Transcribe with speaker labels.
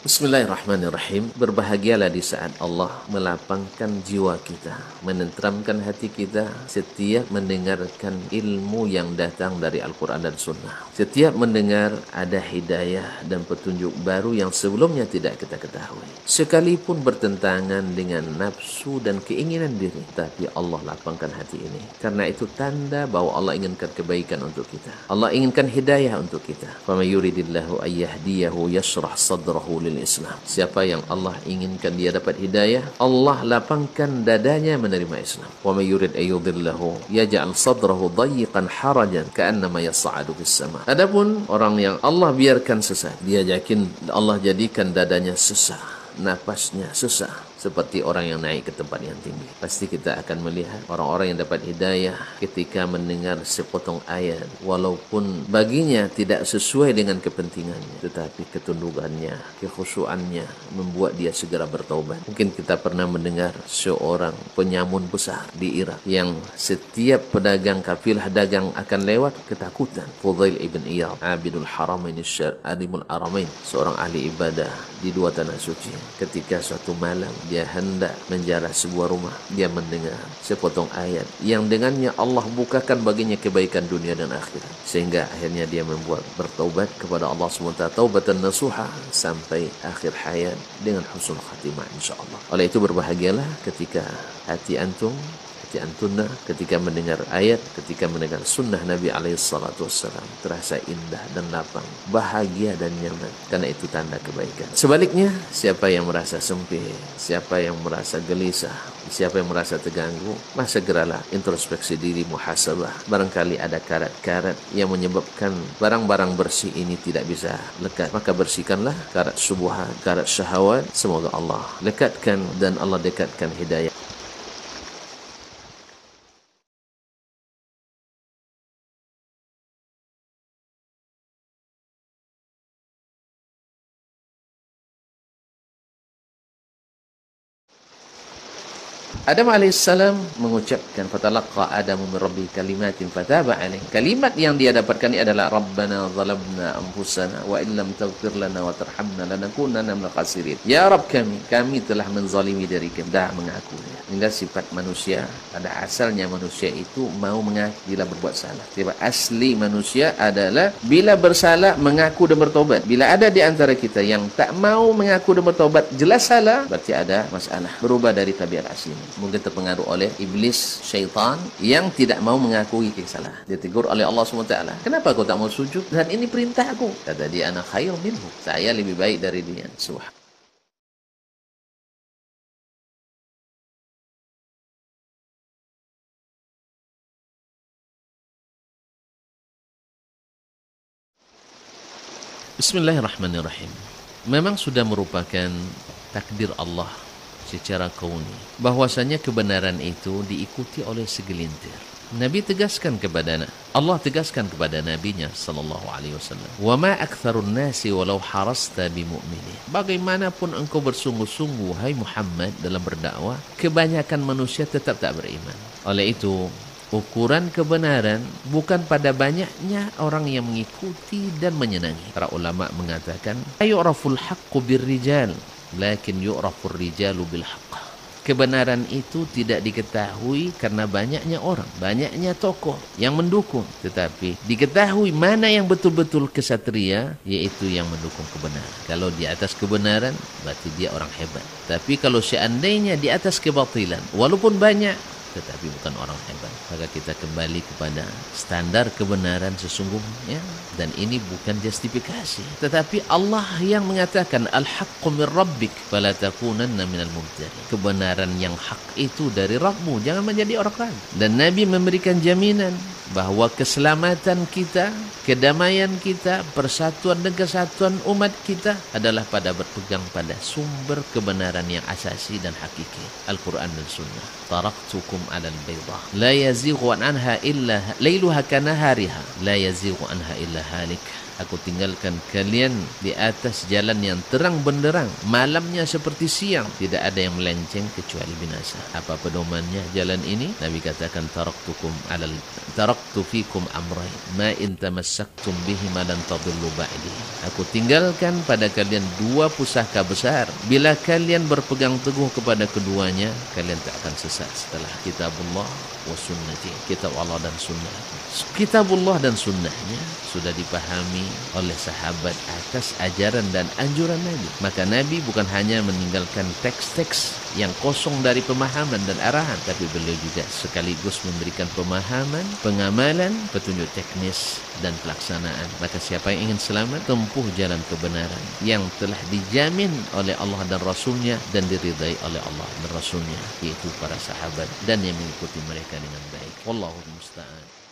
Speaker 1: Bismillahirrahmanirrahim. Berbahagialah di saat Allah melapangkan jiwa kita, menenteramkan hati kita setiap mendengarkan ilmu yang datang dari Al-Quran dan Sunnah. Setiap mendengar ada hidayah dan petunjuk baru yang sebelumnya tidak kita ketahui. Sekalipun bertentangan dengan nafsu dan keinginan diri, tapi Allah lapangkan hati ini. Karena itu tanda bahwa Allah inginkan kebaikan untuk kita. Allah inginkan hidayah untuk kita. فَمَنْ يُرِدِ اللَّهُ أَنْ يَهْدِيَهُ يَشْرَحْ صَدْرَهُ Islam. Siapa yang Allah inginkan dia dapat hidayah, Allah lapangkan dadanya menerima Islam. Wa may yurid ay yudhillahu yaj'al sadrahu dayyqan harajan ka'annama yas'adu fis sama. Adapun orang yang Allah biarkan sesat, dia yakin Allah jadikan dadanya susah, napasnya susah, seperti orang yang naik ke tempat yang tinggi. Pasti kita akan melihat orang-orang yang dapat hidayah ketika mendengar sepotong ayat, walaupun baginya tidak sesuai dengan kepentingannya, tetapi ketundukannya, kekhusyuannya membuat dia segera bertaubat. Mungkin kita pernah mendengar seorang penyamun besar di Irak yang setiap pedagang kafilah dagang akan lewat ketakutan. Fudail ibn Iyad, Abidul Haramain Alimul Aramain, seorang ahli ibadah di dua tanah suci. Ketika suatu malam dia hendak menjarah sebuah rumah, dia mendengar sepotong ayat yang dengannya Allah bukakan baginya kebaikan dunia dan akhirat, sehingga akhirnya dia membuat bertaubat kepada Allah SWT, taubatan nasuha, sampai akhir hayat dengan husnul khatimah insyaAllah. Oleh itu berbahagialah ketika hati antum, antunna ketika mendengar ayat, ketika mendengar sunnah Nabi SAW, terasa indah dan lapang, bahagia dan nyaman, karena itu tanda kebaikan. Sebaliknya, siapa yang merasa sempit, siapa yang merasa gelisah, siapa yang merasa terganggu, maka segeralah introspeksi diri, muhasabah. Barangkali ada karat-karat yang menyebabkan barang-barang bersih ini tidak bisa lekat, maka bersihkanlah karat syubhat, karat syahwat. Semoga Allah lekatkan dan Allah dekatkan hidayah. Adam alaihissalam mengucapkan fatalaqa Adamu min rabbi kalimatin fataba alaih. Kalimat yang dia dapatkan ini adalah Rabbana zalamna anfusana wa illam taghfir lana wa tarhamna lanakunanna minal khasirin. Ya Rabb kami telah menzalimi diri kami, dah mengakui. Hingga sifat manusia, pada asalnya manusia itu mau mengaku bila berbuat salah. Sifat asli manusia adalah bila bersalah mengaku dan bertobat. Bila ada di antara kita yang tak mau mengaku dan bertobat, jelas salah, berarti ada masalah, berubah dari tabiat asli. Mungkin terpengaruh oleh iblis, syaitan yang tidak mau mengakui kesalahan. Dia tegur oleh Allah SWT. Kenapa kau tak mau sujud? Dan ini perintah aku. Kata dia, ana khair minhu. Saya lebih baik dari dia. Subhan. Bismillahirrahmanirrahim. Memang sudah merupakan takdir Allah secara kauni bahwasanya kebenaran itu diikuti oleh segelintir. Nabi tegaskan kepada Allah tegaskan kepada nabinya sallallahu alaihi wasallam, "Wa ma aktsarun nasi walau harasta bimu'minin." Bagaimanapun engkau bersungguh-sungguh hai Muhammad dalam berdakwah, kebanyakan manusia tetap tak beriman. Oleh itu, ukuran kebenaran bukan pada banyaknya orang yang mengikuti dan menyenangi. Para ulama mengatakan, "Ayuraful haqqu birrijal, lakin yu'rafur rijalu bil haqq." Kebenaran itu tidak diketahui karena banyaknya orang, banyaknya tokoh yang mendukung, tetapi diketahui mana yang betul-betul kesatria, yaitu yang mendukung kebenaran. Kalau di atas kebenaran, berarti dia orang hebat. Tapi kalau seandainya di atas kebatilan, walaupun banyak, tetapi bukan orang hebat, maka kita kembali kepada standar kebenaran sesungguhnya. Dan ini bukan justifikasi, tetapi Allah yang mengatakan al-haqqu min rabbik fala takunanna minal mumtarin. Kebenaran yang hak itu dari Rabbmu, jangan menjadi orang ragu. Dan Nabi memberikan jaminan bahwa keselamatan kita, kedamaian kita, persatuan dan kesatuan umat kita adalah pada berpegang pada sumber kebenaran yang asasi dan hakiki, Al-Quran dan Sunnah. Taraktukum alal baydah la yazighu anha illa lailuha kanahariha la yazighu anha illa halik. Aku tinggalkan kalian di atas jalan yang terang benderang, malamnya seperti siang, tidak ada yang melenceng kecuali binasa. Apa pedomannya jalan ini? Nabi katakan taraktu fikum amrayn ma in tamassaktum bihi ma lan tadillu ba'di. Aku tinggalkan pada kalian dua pusaka besar. Bila kalian berpegang teguh kepada keduanya, kalian tak akan sesat setelah kitabullah wa sunnati, kitab Allah dan sunnah. Kitabullah dan sunnahnya sudah dipahami oleh sahabat atas ajaran dan anjuran Nabi. Maka Nabi bukan hanya meninggalkan teks-teks yang kosong dari pemahaman dan arahan, tapi beliau juga sekaligus memberikan pemahaman, pengamalan, petunjuk teknis dan pelaksanaan. Maka siapa yang ingin selamat, tempuh jalan kebenaran yang telah dijamin oleh Allah dan Rasulnya dan diridai oleh Allah dan Rasulnya, yaitu para sahabat dan yang mengikuti mereka dengan baik. Wallahu musta'an.